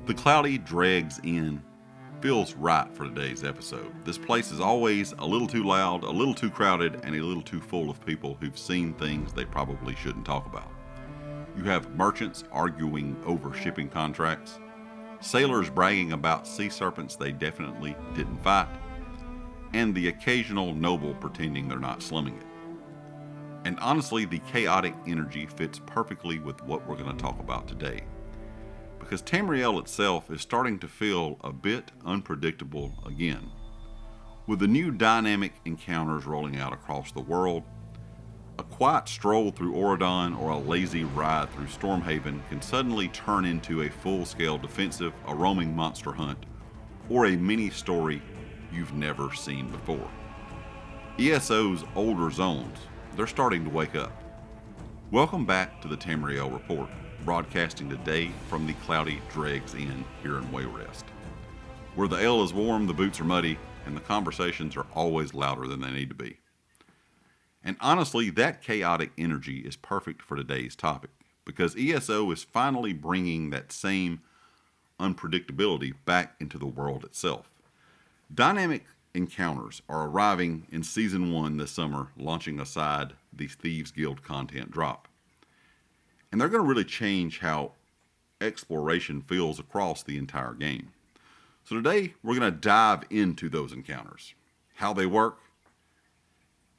The Cloudy Dregs Inn feels right for today's episode. This place is always a little too loud, a little too crowded, and a little too full of people who've seen things they probably shouldn't talk about. You have merchants arguing over shipping contracts, sailors bragging about sea serpents they definitely didn't fight, and the occasional noble pretending they're not slumming it. And honestly, the chaotic energy fits perfectly with what we're going to talk about today. Because Tamriel itself is starting to feel a bit unpredictable again. With the new dynamic encounters rolling out across the world, a quiet stroll through Auridon or a lazy ride through Stormhaven can suddenly turn into a full-scale defensive, a roaming monster hunt, or a mini-story you've never seen before. ESO's older zones, they're starting to wake up. Welcome back to the Tamriel Report, broadcasting today from the Cloudy Dregs Inn here in Wayrest. Where the ale is warm, the boots are muddy, and the conversations are always louder than they need to be. And honestly, that chaotic energy is perfect for today's topic, because ESO is finally bringing that same unpredictability back into the world itself. Dynamic encounters are arriving in Season 1 this summer, launching aside the Thieves Guild content drop. And they're going to really change how exploration feels across the entire game. So today, we're going to dive into those encounters, how they work,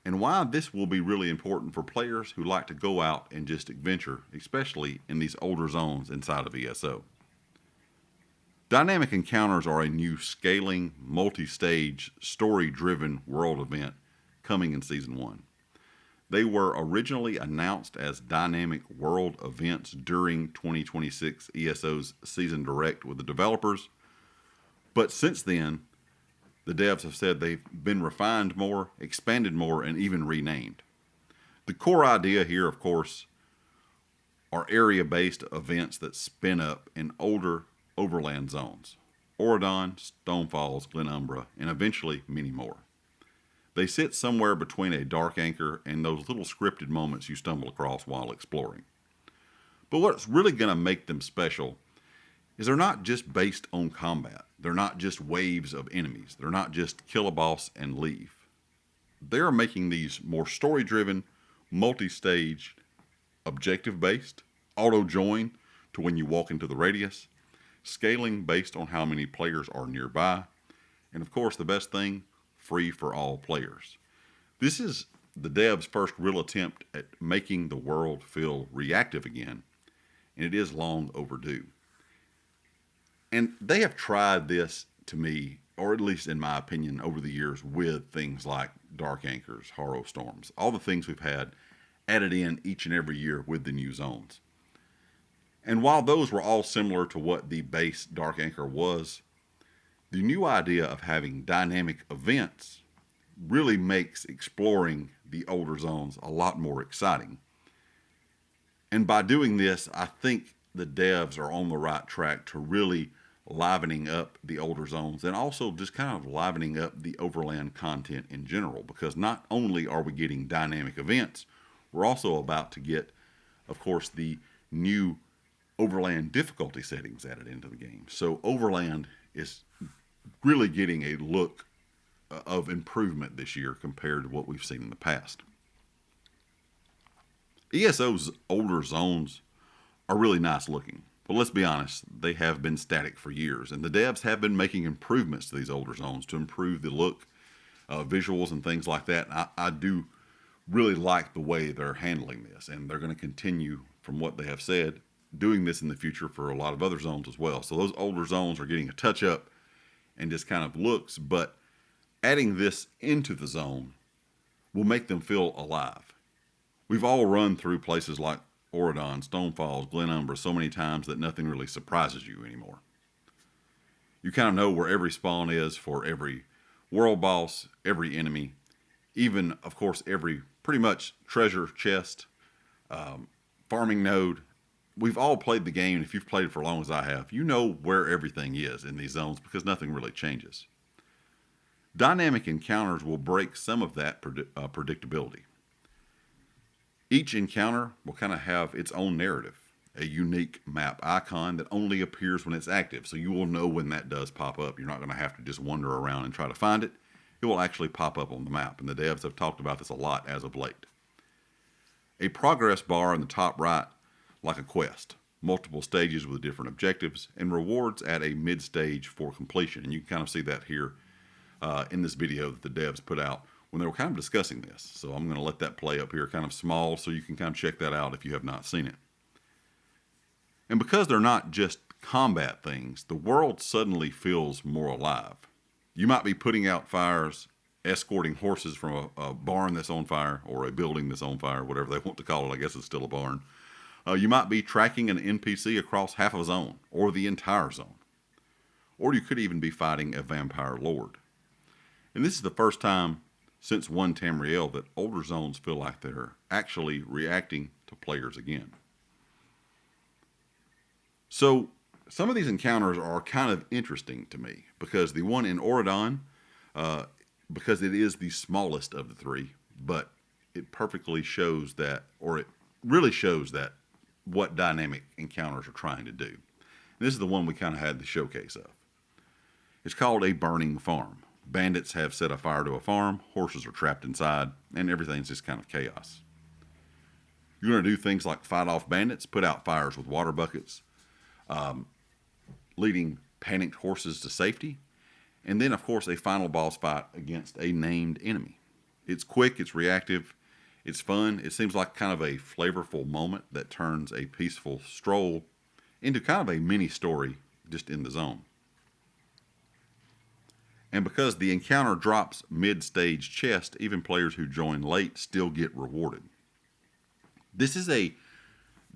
and why this will be really important for players who like to go out and just adventure, especially in these older zones inside of ESO. Dynamic encounters are a new scaling, multi-stage, story-driven world event coming in Season 1. They were originally announced as dynamic world events during 2026 ESO's Season Direct with the developers, but since then, the devs have said they've been refined more, expanded more, and even renamed. The core idea here, of course, are area-based events that spin up in older overland zones: Auridon, Stonefalls, Glenumbra, and eventually many more. They sit somewhere between a dark anchor and those little scripted moments you stumble across while exploring. But what's really going to make them special is they're not just based on combat. They're not just waves of enemies. They're not just kill a boss and leave. They are making these more story-driven, multi-stage, objective-based, auto-join to when you walk into the radius, scaling based on how many players are nearby, and of course the best thing, free for all players. This is the devs' first real attempt at making the world feel reactive again, and it is long overdue. And they have tried this, to me, or at least in my opinion, over the years with things like Dark Anchors, Horror Storms, all the things we've had added in each and every year with the new zones. And while those were all similar to what the base Dark Anchor was, the new idea of having dynamic events really makes exploring the older zones a lot more exciting. And by doing this, I think the devs are on the right track to really livening up the older zones and also just kind of livening up the overland content in general, because not only are we getting dynamic events, we're also about to get, of course, the new overland difficulty settings added into the game. So overland is really getting a look of improvement this year compared to what we've seen in the past. ESO's older zones are really nice looking, but let's be honest, they have been static for years, and the devs have been making improvements to these older zones to improve the look, visuals, and things like that. I do really like the way they're handling this, and they're going to continue, from what they have said, doing this in the future for a lot of other zones as well. So those older zones are getting a touch up and just kind of looks, but adding this into the zone will make them feel alive. We've all run through places like Auridon, Stonefalls, Glenumbra so many times that nothing really surprises you anymore. You kind of know where every spawn is for every world boss, every enemy, even, of course, every pretty much treasure chest, farming node. We've all played the game, and if you've played it for as long as I have, you know where everything is in these zones because nothing really changes. Dynamic encounters will break some of that predictability. Each encounter will kind of have its own narrative. a unique map icon that only appears when it's active. So you will know when that does pop up. You're not going to have to just wander around and try to find it. It will actually pop up on the map, and the devs have talked about this a lot as of late. A progress bar in the top right, like a quest. Multiple stages with different objectives, and rewards at a mid-stage for completion. And you can kind of see that here in this video that the devs put out when they were kind of discussing this. So I'm going to let that play up here kind of small so you can kind of check that out if you have not seen it. And because they're not just combat things, the world suddenly feels more alive. You might be putting out fires, escorting horses from a barn that's on fire, or a building that's on fire, whatever they want to call it. I guess it's still a barn. You might be tracking an NPC across half of a zone, or the entire zone. Or you could even be fighting a vampire lord. And this is the first time since 1 Tamriel that older zones feel like they're actually reacting to players again. So some of these encounters are kind of interesting to me, because the one in Auridon, because it is the smallest of the three, but it perfectly shows that, or it really shows that, what dynamic encounters are trying to do. And this is the one we kind of had the showcase of. It's called a burning farm. Bandits have set a fire to a farm, horses are trapped inside, and everything's just kind of chaos. You're going to do things like fight off bandits, put out fires with water buckets, leading panicked horses to safety, and then, of course, a final boss fight against a named enemy. It's quick, it's reactive, it's fun. It seems like kind of a flavorful moment that turns a peaceful stroll into kind of a mini story just in the zone. And because the encounter drops mid-stage chest, even players who join late still get rewarded. This is a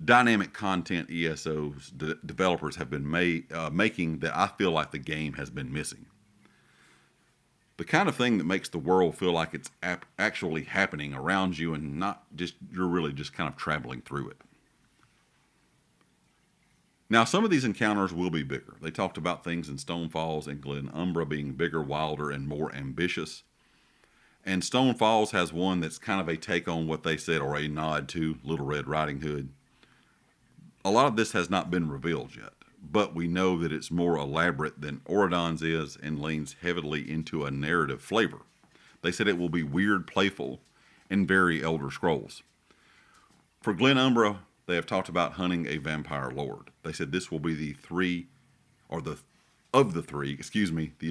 dynamic content ESO's developers have been making that I feel like the game has been missing. The kind of thing that makes the world feel like it's actually happening around you and not just you're really just kind of traveling through it. Now, some of these encounters will be bigger. They talked about things in Stonefalls and Glenumbra being bigger, wilder, and more ambitious. And Stonefalls has one that's kind of a take on what they said, or a nod to Little Red Riding Hood. A lot of this has not been revealed yet, but we know that it's more elaborate than Auridon's is and leans heavily into a narrative flavor. They said it will be weird, playful, and very Elder Scrolls. For Glenumbra, they have talked about hunting a vampire lord. They said this will be the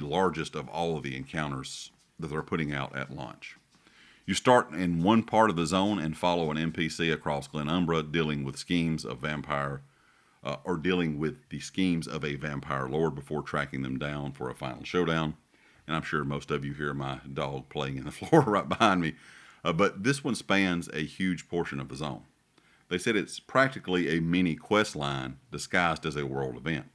largest of all of the encounters that they're putting out at launch. You start in one part of the zone and follow an NPC across Glenumbra dealing with schemes of dealing with the schemes of a vampire lord before tracking them down for a final showdown. And I'm sure most of you hear my dog playing in the floor right behind me. But this one spans a huge portion of the zone. They said it's practically a mini quest line disguised as a world event.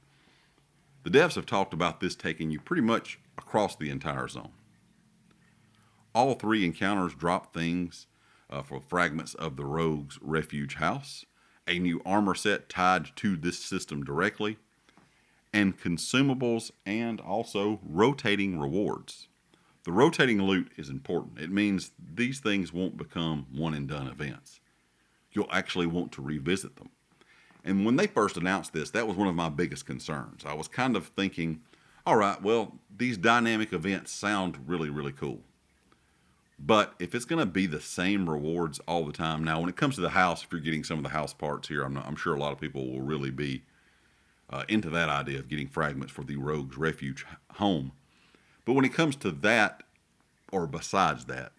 The devs have talked about this taking you pretty much across the entire zone. All three encounters drop things for fragments of the rogue's refuge house, a new armor set tied to this system directly, and consumables and also rotating rewards. The rotating loot is important. It means these things won't become one and done events. You'll actually want to revisit them. And when they first announced this, that was one of my biggest concerns. I was kind of thinking, all right, well, these dynamic events sound really, really cool. But if it's going to be the same rewards all the time, now when it comes to the house, if you're getting some of the house parts here, I'm sure a lot of people will really be into that idea of getting fragments for the Rogue's Refuge home. But when it comes to that, or besides that,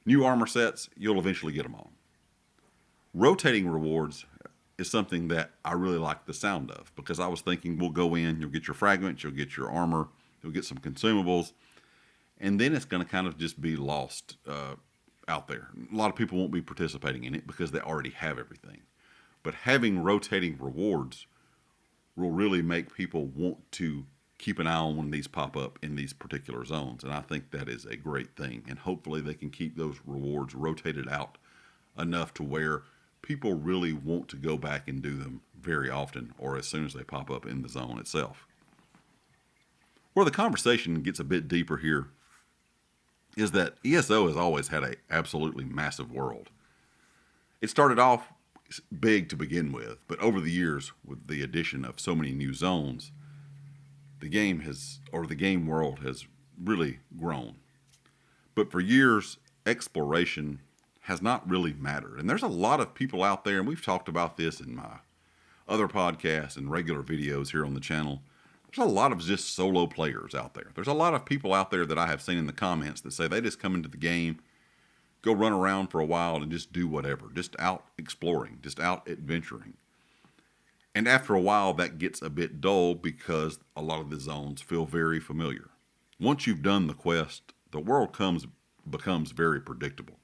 new armor sets, you'll eventually get them all. Rotating rewards is something that I really like the sound of, because I was thinking we'll go in, you'll get your fragments, you'll get your armor, you'll get some consumables, and then it's going to kind of just be lost out there. A lot of people won't be participating in it because they already have everything. But having rotating rewards will really make people want to keep an eye on when these pop up in these particular zones. And I think that is a great thing. And hopefully they can keep those rewards rotated out enough to where people really want to go back and do them very often, or as soon as they pop up in the zone itself. Where the conversation gets a bit deeper here is that ESO has always had an absolutely massive world. It started off big to begin with, but over the years, with the addition of so many new zones, the game world has really grown. But for years, exploration has not really mattered. And there's a lot of people out there, and we've talked about this in my other podcasts and regular videos here on the channel. There's a lot of just solo players out there. There's a lot of people out there that I have seen in the comments that say they just come into the game, go run around for a while and just do whatever, just out exploring, just out adventuring. And after a while, that gets a bit dull because a lot of the zones feel very familiar. Once you've done the quest, the world becomes very predictable.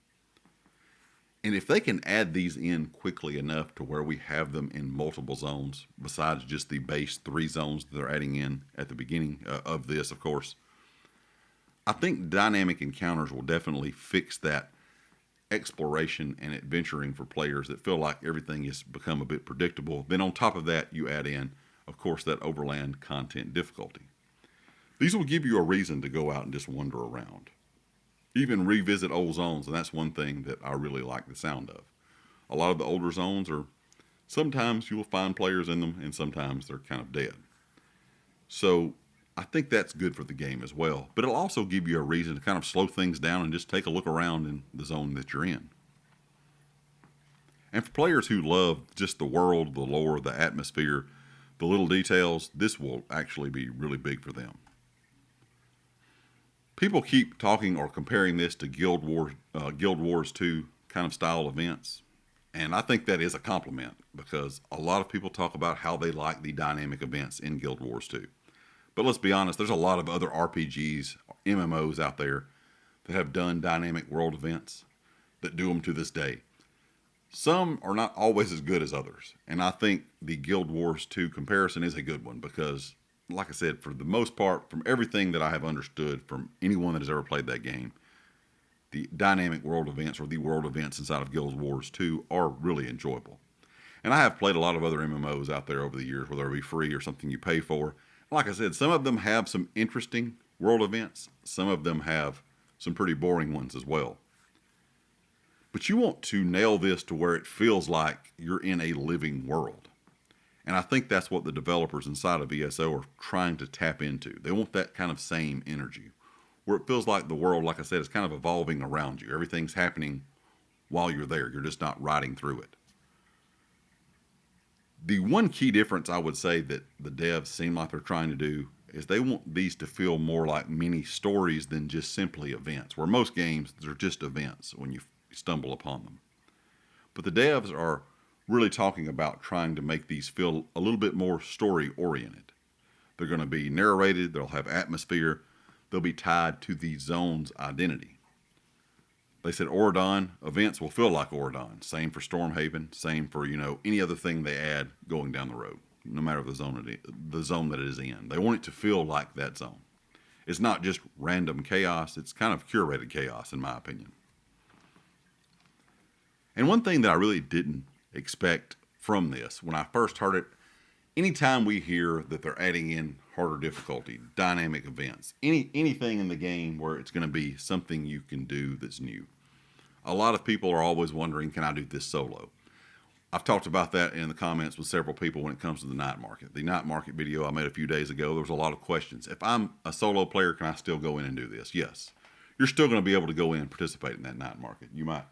And if they can add these in quickly enough to where we have them in multiple zones, besides just the base 3 zones that they're adding in at the beginning of this, of course, I think dynamic encounters will definitely fix that exploration and adventuring for players that feel like everything has become a bit predictable. Then on top of that, you add in, of course, that overland content difficulty. These will give you a reason to go out and just wander around. Even revisit old zones, and that's one thing that I really like the sound of. A lot of the older zones are, sometimes you'll find players in them, and sometimes they're kind of dead. So I think that's good for the game as well. But it'll also give you a reason to kind of slow things down and just take a look around in the zone that you're in. And for players who love just the world, the lore, the atmosphere, the little details, this will actually be really big for them. People keep talking or comparing this to Guild Wars 2 kind of style events. And I think that is a compliment because a lot of people talk about how they like the dynamic events in Guild Wars 2. But let's be honest, there's a lot of other RPGs, MMOs out there that have done dynamic world events that do them to this day. Some are not always as good as others. And I think the Guild Wars 2 comparison is a good one because, like I said, for the most part, from everything that I have understood from anyone that has ever played that game, the dynamic world events or the world events inside of Guild Wars 2 are really enjoyable. And I have played a lot of other MMOs out there over the years, whether it be free or something you pay for. Like I said, some of them have some interesting world events. Some of them have some pretty boring ones as well. But you want to nail this to where it feels like you're in a living world. And I think that's what the developers inside of ESO are trying to tap into. They want that kind of same energy, where it feels like the world, like I said, is kind of evolving around you. Everything's happening while you're there. You're just not riding through it. The one key difference I would say that the devs seem like they're trying to do is they want these to feel more like mini stories than just simply events, where most games, they're just events when you stumble upon them. But the devs are really talking about trying to make these feel a little bit more story oriented. They're going to be narrated, they'll have atmosphere, they'll be tied to the zone's identity. They said Auridon events will feel like Auridon. Same for Stormhaven, same for, any other thing they add going down the road, no matter the zone that it is in. They want it to feel like that zone. It's not just random chaos, it's kind of curated chaos in my opinion. And one thing that I really didn't expect from this, when I first heard it, anytime we hear that they're adding in harder difficulty, dynamic events, anything in the game where it's going to be something you can do that's new, a lot of people are always wondering, can I do this solo? I've talked about that in the comments with several people when it comes to the night market. The night market video I made a few days ago, there was a lot of questions. If I'm a solo player, can I still go in and do this? Yes. You're still going to be able to go in and participate in that night market. You might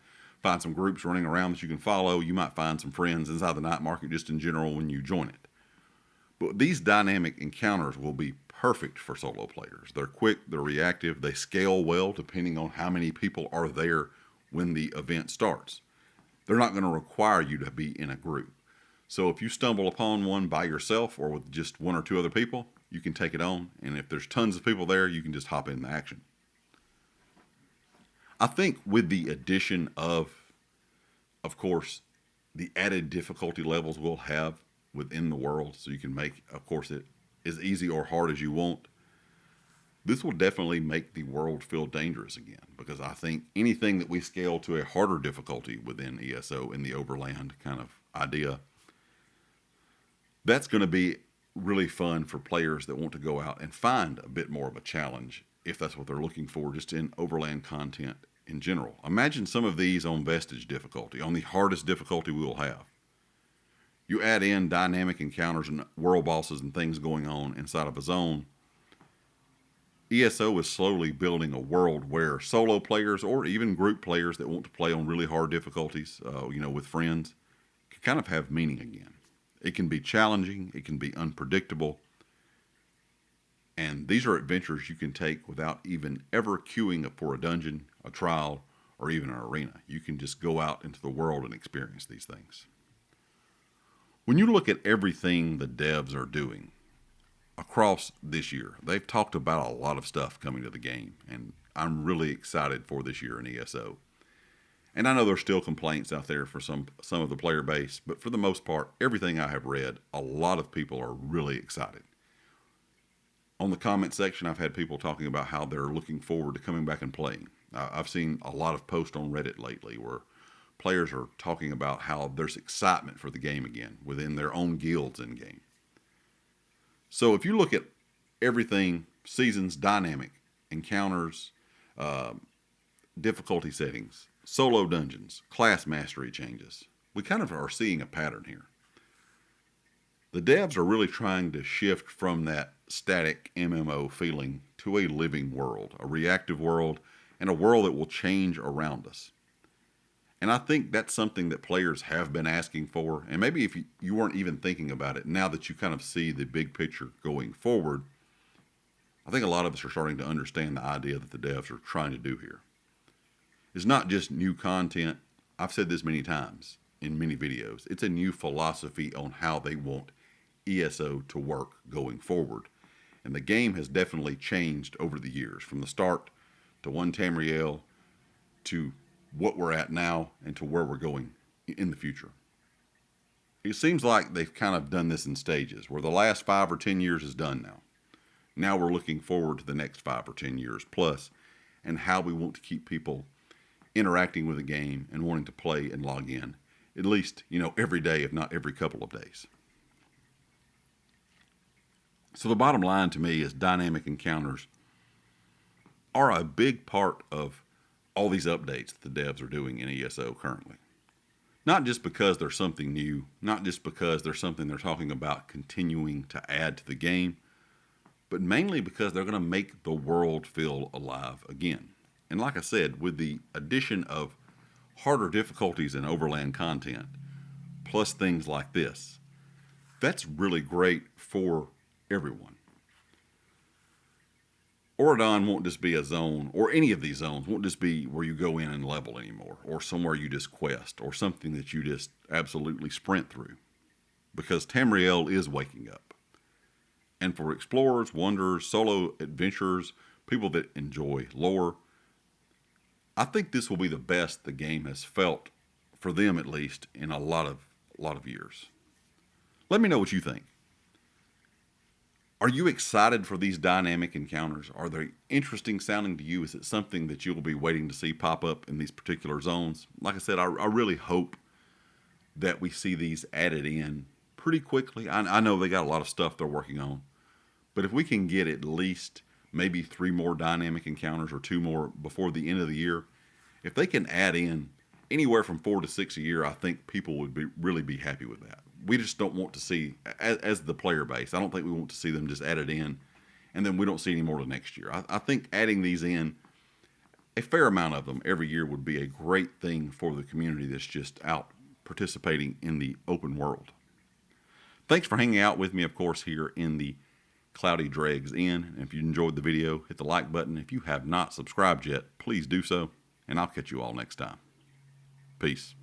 find some groups running around that you can follow. You might find some friends inside the night market just in general when you join it. But these dynamic encounters will be perfect for solo players. They're quick, they're reactive, they scale well depending on how many people are there when the event starts. They're not going to require you to be in a group. So if you stumble upon one by yourself or with just one or two other people, you can take it on. And if there's tons of people there, you can just hop in the action. I think with the addition of course, the added difficulty levels we'll have within the world, so you can make, of course, it as easy or hard as you want. This will definitely make the world feel dangerous again, because I think anything that we scale to a harder difficulty within ESO in the overland kind of idea, that's going to be really fun for players that want to go out and find a bit more of a challenge if that's what they're looking for just in overland content in general. Imagine some of these on Vestige difficulty, on the hardest difficulty we will have. You add in dynamic encounters and world bosses and things going on inside of a zone. ESO is slowly building a world where solo players or even group players that want to play on really hard difficulties, with friends, can kind of have meaning again. It can be challenging, it can be unpredictable, and these are adventures you can take without even ever queuing up for a dungeon, a trial, or even an arena. You can just go out into the world and experience these things. When you look at everything the devs are doing across this year, they've talked about a lot of stuff coming to the game, and I'm really excited for this year in ESO. And I know there's still complaints out there for some of the player base, but for the most part, everything I have read, a lot of people are really excited. On the comment section, I've had people talking about how they're looking forward to coming back and playing. I've seen a lot of posts on Reddit lately where players are talking about how there's excitement for the game again within their own guilds in game. So if you look at everything, seasons, dynamic, encounters, difficulty settings, solo dungeons, class mastery changes, we kind of are seeing a pattern here. The devs are really trying to shift from that static MMO feeling to a living world, a reactive world, and a world that will change around us. And I think that's something that players have been asking for. And maybe if you weren't even thinking about it, now that you kind of see the big picture going forward, I think a lot of us are starting to understand the idea that the devs are trying to do here. It's not just new content. I've said this many times in many videos. It's a new philosophy on how they want ESO to work going forward. And the game has definitely changed over the years, from the start to one Tamriel to what we're at now and to where we're going in the future. It seems like they've kind of done this in stages, where the last 5 or 10 years is done now. Now we're looking forward to the next 5 or 10 years plus, and how we want to keep people interacting with the game and wanting to play and log in, at least, every day, if not every couple of days. So the bottom line to me is dynamic encounters are a big part of all these updates that the devs are doing in ESO currently. Not just because there's something new, not just because there's something they're talking about continuing to add to the game, but mainly because they're going to make the world feel alive again. And like I said, with the addition of harder difficulties and overland content, plus things like this, that's really great for everyone. Auridon won't just be a zone, or any of these zones won't just be where you go in and level anymore, or somewhere you just quest, or something that you just absolutely sprint through. Because Tamriel is waking up. And for explorers, wanderers, solo adventurers, people that enjoy lore, I think this will be the best the game has felt, for them at least, in a lot of years. Let me know what you think. Are you excited for these dynamic encounters? Are they interesting sounding to you? Is it something that you'll be waiting to see pop up in these particular zones? Like I said, I really hope that we see these added in pretty quickly. I know they got a lot of stuff they're working on, but if we can get at least maybe 3 more dynamic encounters or 2 more before the end of the year, if they can add in anywhere from 4 to 6 a year, I think people would really be happy with that. We just don't want to see, as the player base, I don't think we want to see them just added in and then we don't see any more to next year. I think adding these in, a fair amount of them every year, would be a great thing for the community that's just out participating in the open world. Thanks for hanging out with me, of course, here in the Cloudy Dregs Inn. And if you enjoyed the video, hit the like button. If you have not subscribed yet, please do so, and I'll catch you all next time. Peace.